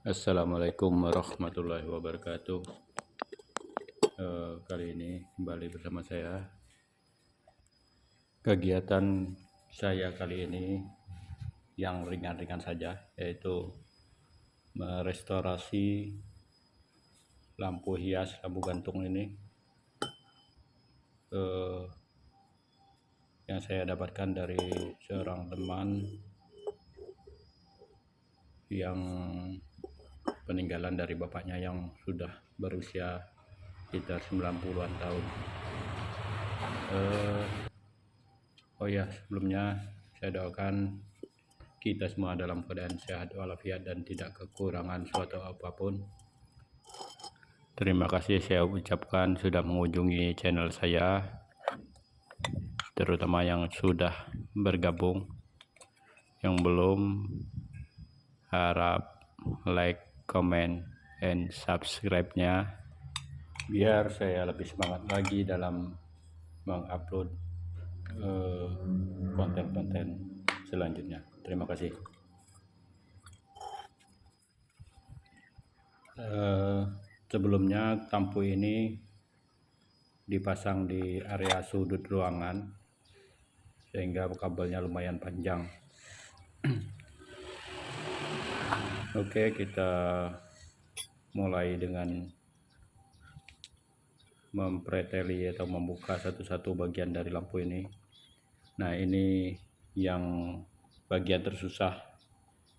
Assalamualaikum warahmatullahi wabarakatuh. Kali ini kembali bersama saya. Kegiatan saya kali ini yang ringan-ringan saja, yaitu merestorasi lampu hias, lampu gantung ini yang saya dapatkan dari seorang teman yang peninggalan dari bapaknya yang sudah berusia sekitar 90-an tahun. Oh ya, sebelumnya saya doakan kita semua dalam keadaan sehat walafiat dan tidak kekurangan suatu apapun. Terima kasih saya ucapkan sudah mengunjungi channel saya, terutama yang sudah bergabung. Yang belum, harap like, comment, and subscribe-nya biar saya lebih semangat lagi dalam mengupload konten-konten selanjutnya. Terima kasih. Sebelumnya lampu ini dipasang di area sudut ruangan sehingga kabelnya lumayan panjang. Oke, kita mulai dengan mempreteli atau membuka satu-satu bagian dari lampu ini. Nah, ini yang bagian tersusah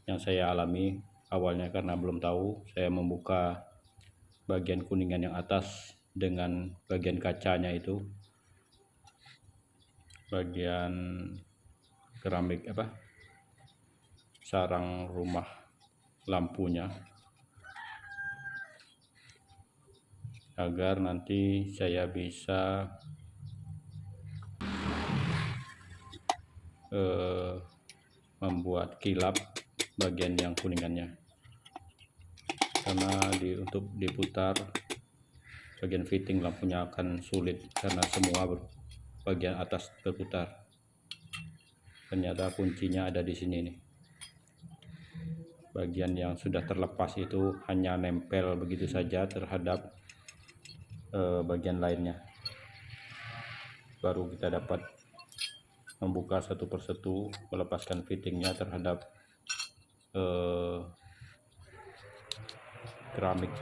yang saya alami awalnya, karena belum tahu. Saya membuka bagian kuningan yang atas dengan bagian kacanya, itu bagian keramik sarang rumah lampunya, agar nanti saya bisa membuat kilap bagian yang kuningannya, karena untuk diputar bagian fitting lampunya akan sulit karena semua bagian atas terputar. Ternyata kuncinya ada di sini nih. Bagian yang sudah terlepas itu hanya nempel begitu saja terhadap bagian lainnya. Baru kita dapat membuka satu persatu, melepaskan fittingnya terhadap keramik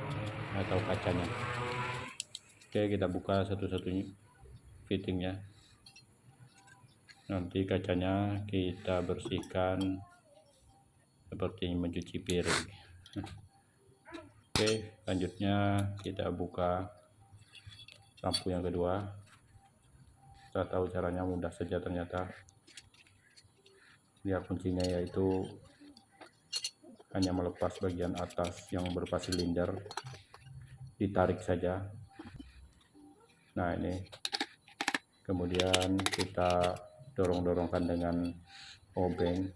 atau kacanya. Oke, kita buka satu-satunya fittingnya. Nanti kacanya kita bersihkan seperti mencuci piring. Oke, lanjutnya kita buka lampu yang kedua. Kita tahu caranya mudah saja ternyata. Dia kuncinya yaitu hanya melepas bagian atas yang berupa silinder, ditarik saja. Nah, ini kemudian kita dorong-dorongkan dengan obeng,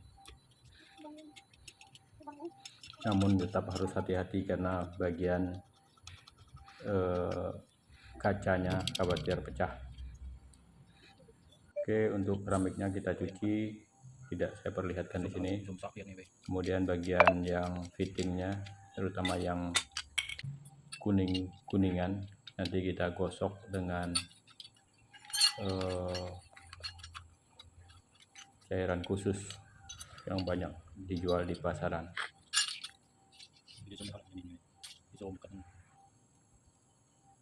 namun tetap harus hati-hati karena bagian kacanya khawatir pecah. Oke, untuk keramiknya kita cuci, tidak saya perlihatkan di sini. Kemudian bagian yang fittingnya, terutama yang kuningan, nanti kita gosok dengan cairan khusus yang banyak dijual di pasaran.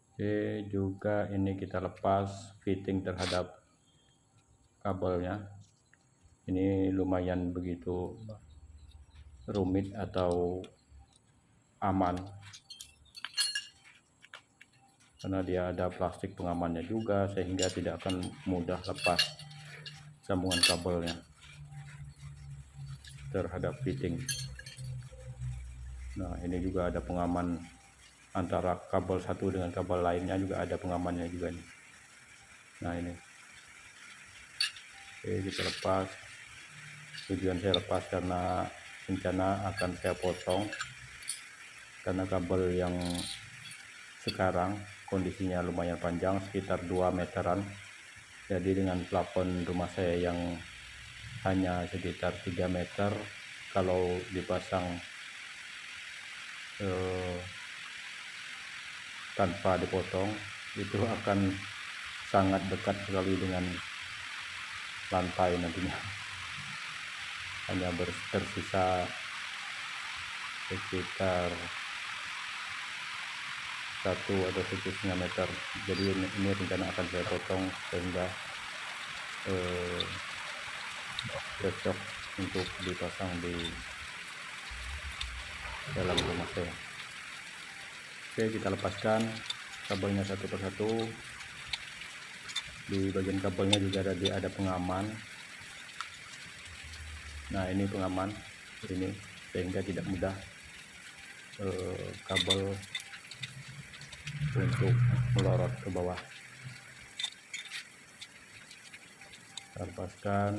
Oke, juga ini kita lepas fitting terhadap kabelnya. Ini lumayan begitu rumit atau aman, karena dia ada plastik pengamannya juga, sehingga tidak akan mudah lepas sambungan kabelnya terhadap fitting. Nah, ini juga ada pengaman antara kabel satu dengan kabel lainnya, juga ada pengamannya juga nih. Nah, ini. Oke, kita lepas. Tujuan saya lepas karena rencana akan saya potong, karena kabel yang sekarang kondisinya lumayan panjang, sekitar 2 meteran. Jadi dengan plafon rumah saya yang hanya sekitar 3 meter, kalau dipasang tanpa dipotong itu akan sangat dekat sekali dengan lantai nantinya. Hanya tersisa sekitar 1 atau 1,5 meter. Jadi ini rencana akan saya potong sehingga cocok untuk dipasang di dalam rumah saya. Oke, kita lepaskan kabelnya satu persatu. Di bagian kabelnya juga ada pengaman. Nah, ini pengaman ini sehingga tidak mudah kabel untuk melorot ke bawah. Kita lepaskan.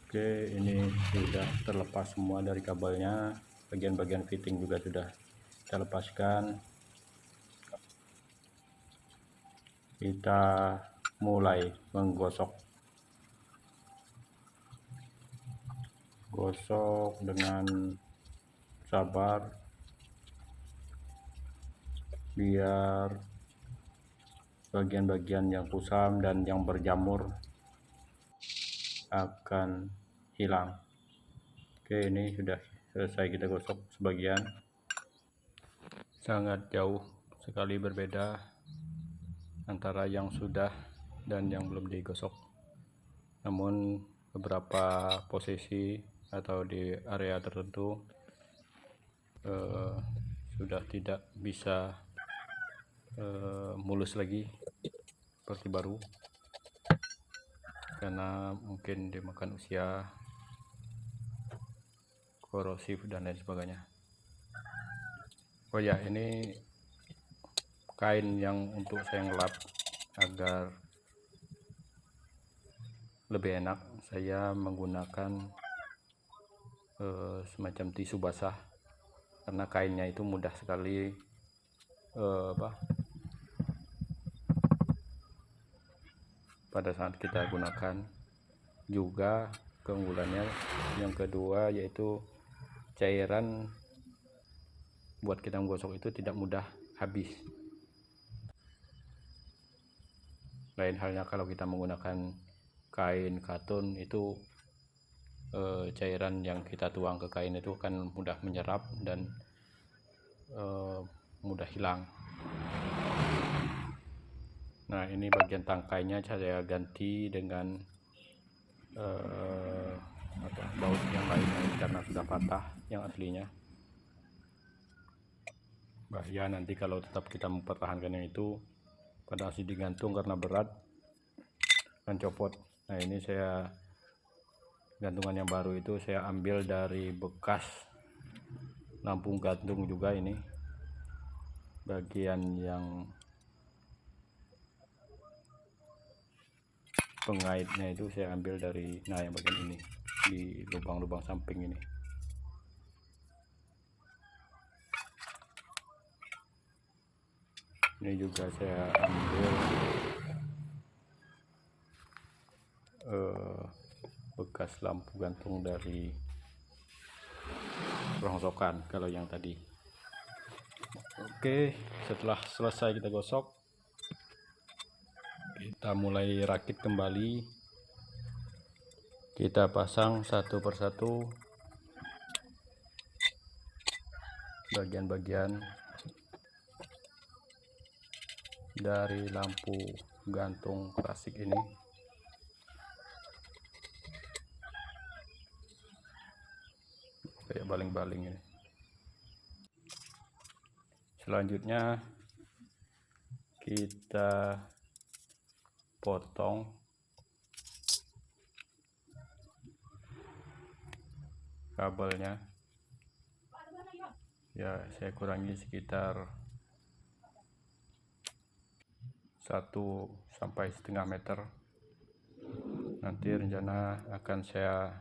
Oke, ini sudah terlepas semua dari kabelnya. Bagian-bagian fitting juga sudah kita lepaskan. Kita mulai menggosok. Gosok dengan sabar biar bagian-bagian yang kusam dan yang berjamur akan hilang. Oke, ini sudah selesai kita gosok sebagian. Sangat jauh sekali berbeda antara yang sudah dan yang belum digosok. Namun beberapa posisi atau di area tertentu sudah tidak bisa mulus lagi seperti baru, karena mungkin dimakan usia, korosif dan lain sebagainya. Oh ya, ini kain yang untuk saya ngelap agar lebih enak, saya menggunakan semacam tisu basah, karena kainnya itu mudah sekali pada saat kita gunakan. Juga keunggulannya yang kedua yaitu cairan buat kita menggosok itu tidak mudah habis. Lain halnya kalau kita menggunakan kain katun, itu cairan yang kita tuang ke kain itu kan mudah menyerap dan mudah hilang. Nah, ini bagian tangkainya saya ganti dengan baut yang lain karena sudah patah yang aslinya. Bahaya nanti kalau tetap kita mempertahankan yang itu, pada saat digantung karena berat dan copot. Nah, ini saya gantungan yang baru itu saya ambil dari bekas lampung gantung juga. Ini bagian yang pengaitnya itu saya ambil dari, nah, yang bagian ini di lubang-lubang samping ini. Ini juga saya ambil bekas lampu gantung dari rongsokan kalau yang tadi. Oke, setelah selesai kita gosok, kita mulai rakit kembali. Kita pasang satu persatu bagian-bagian dari lampu gantung klasik ini. Kayak baling-baling ini. Selanjutnya kita potong kabelnya. Ya, saya kurangi sekitar 1,5 meter. Nanti rencana akan saya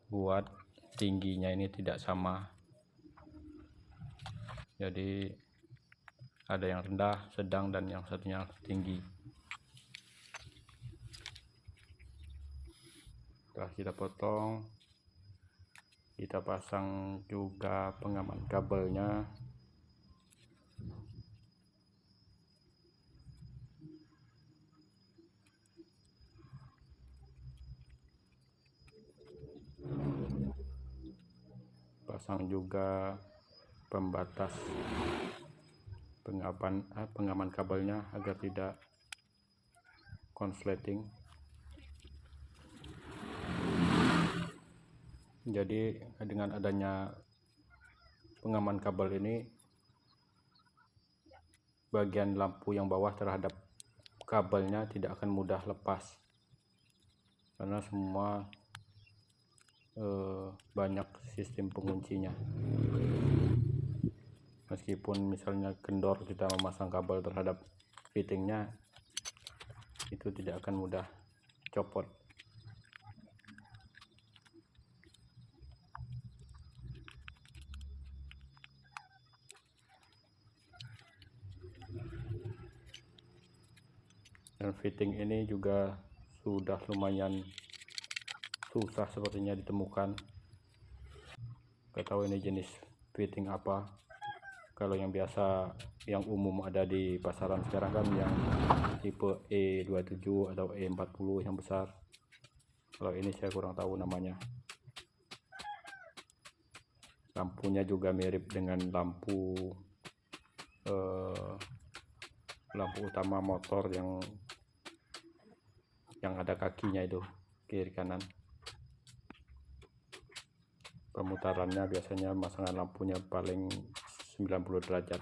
buat tingginya ini tidak sama, jadi ada yang rendah, sedang, dan yang satunya tinggi. Setelah kita potong, Kita pasang juga pengaman kabelnya. Pasang juga pembatas pengaman kabelnya agar tidak konsleting. Jadi dengan adanya pengaman kabel ini, bagian lampu yang bawah terhadap kabelnya tidak akan mudah lepas karena semua banyak sistem penguncinya. Meskipun misalnya kendor kita memasang kabel terhadap fittingnya, itu tidak akan mudah copot. Dan fitting ini juga sudah lumayan susah sepertinya ditemukan. Gak tahu ini jenis fitting apa. Kalau yang biasa, yang umum ada di pasaran sekarang kan yang tipe E27 atau E40 yang besar. Kalau ini saya kurang tahu namanya. Lampunya juga mirip dengan lampu utama motor yang ada kakinya itu, kiri kanan. Pemutarannya biasanya masangan lampunya paling 90 derajat.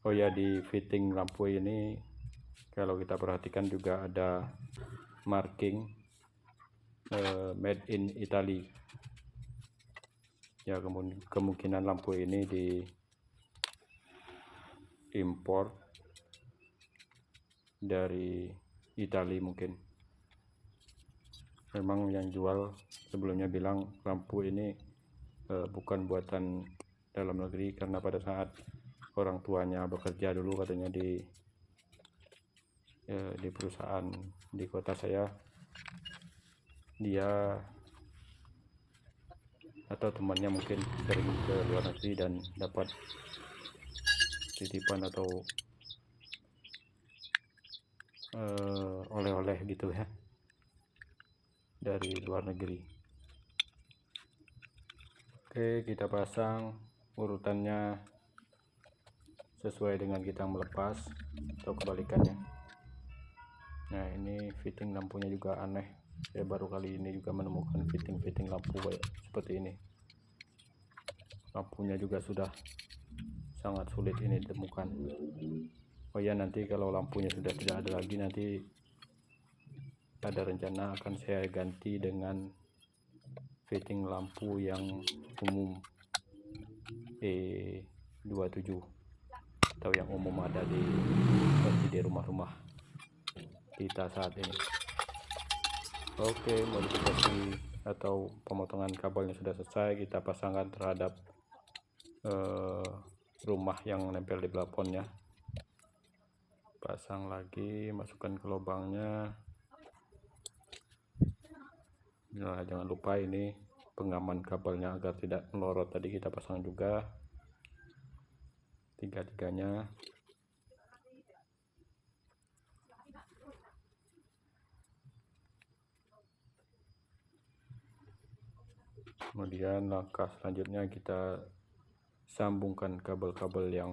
Oh ya, di fitting lampu ini kalau kita perhatikan juga ada marking made in Italy. Ya, kemungkinan lampu ini diimpor dari Italia mungkin. Memang yang jual sebelumnya bilang lampu ini bukan buatan dalam negeri, karena pada saat orang tuanya bekerja dulu katanya di perusahaan di kota saya, dia atau temannya mungkin sering ke luar negeri dan dapat titipan atau oleh-oleh gitu ya dari luar negeri. Oke, kita pasang urutannya sesuai dengan kita melepas atau kebalikannya. Nah, ini fitting lampunya juga aneh. Saya baru kali ini juga menemukan fitting lampu seperti ini. Lampunya juga sudah sangat sulit ini ditemukan. Oh ya, nanti kalau lampunya sudah tidak ada lagi, nanti ada rencana akan saya ganti dengan fitting lampu yang umum E27 atau yang umum ada di rumah-rumah kita saat ini. Oke, modifikasi atau pemotongan kabelnya sudah selesai. Kita pasangkan terhadap rumah yang nempel di plafonnya. Pasang lagi, masukkan ke lubangnya. Nah, jangan lupa ini pengaman kabelnya agar tidak melorot, tadi kita pasang juga tiga-tiganya. Kemudian langkah selanjutnya kita sambungkan kabel-kabel yang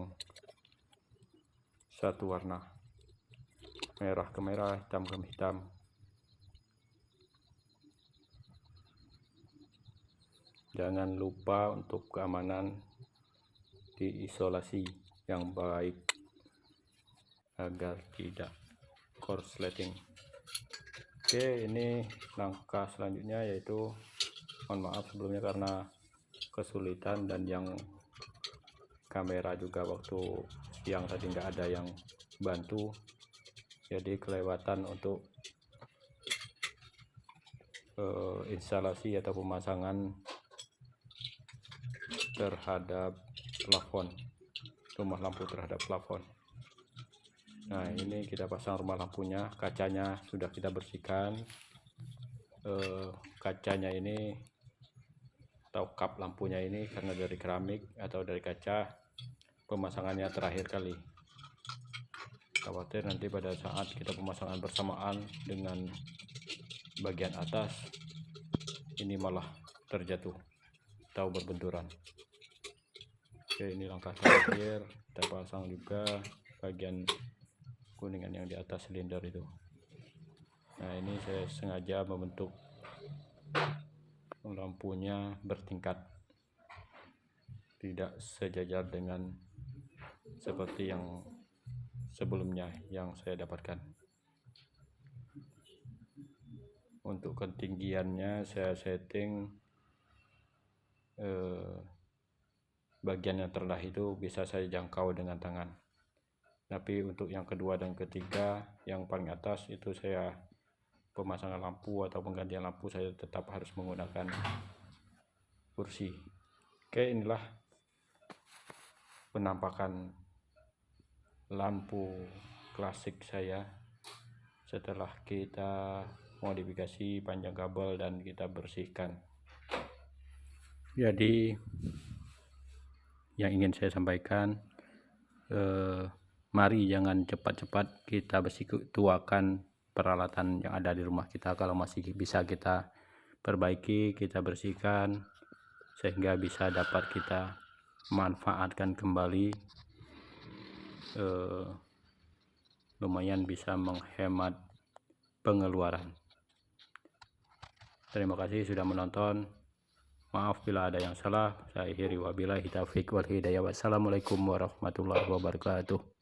satu warna, merah ke merah, hitam ke hitam. Jangan lupa untuk keamanan diisolasi yang baik agar tidak korsleting. Oke, ini langkah selanjutnya yaitu, mohon maaf sebelumnya karena kesulitan dan yang kamera juga waktu siang tadi nggak ada yang bantu, jadi kelewatan untuk instalasi atau pemasangan terhadap plafon, rumah lampu terhadap plafon. Nah, ini kita pasang rumah lampunya, kacanya sudah kita bersihkan, kacanya ini atau kap lampunya ini karena dari keramik atau dari kaca, pemasangannya terakhir kali. Khawatir nanti pada saat kita pemasangan bersamaan dengan bagian atas ini malah terjatuh atau berbenturan. Oke, ini langkah terakhir, kita pasang juga bagian kuningan yang di atas silinder itu. Nah, ini saya sengaja membentuk lampunya bertingkat, tidak sejajar dengan seperti yang sebelumnya yang saya dapatkan. Untuk ketinggiannya saya setting bagian yang terendah itu bisa saya jangkau dengan tangan, tapi untuk yang kedua dan ketiga yang paling atas itu saya pemasangan lampu atau penggantian lampu saya tetap harus menggunakan kursi. Oke, inilah penampakan lampu klasik saya setelah kita modifikasi, panjang kabel dan kita bersihkan. Jadi yang ingin saya sampaikan, mari jangan cepat-cepat kita tuakan peralatan yang ada di rumah kita. Kalau masih bisa kita perbaiki, kita bersihkan sehingga bisa dapat kita manfaatkan kembali, lumayan bisa menghemat pengeluaran. Terima kasih sudah menonton. Maaf bila ada yang salah. Saya akhiri wabillahi taufiq wal hidayah. Wassalamualaikum warahmatullahi wabarakatuh.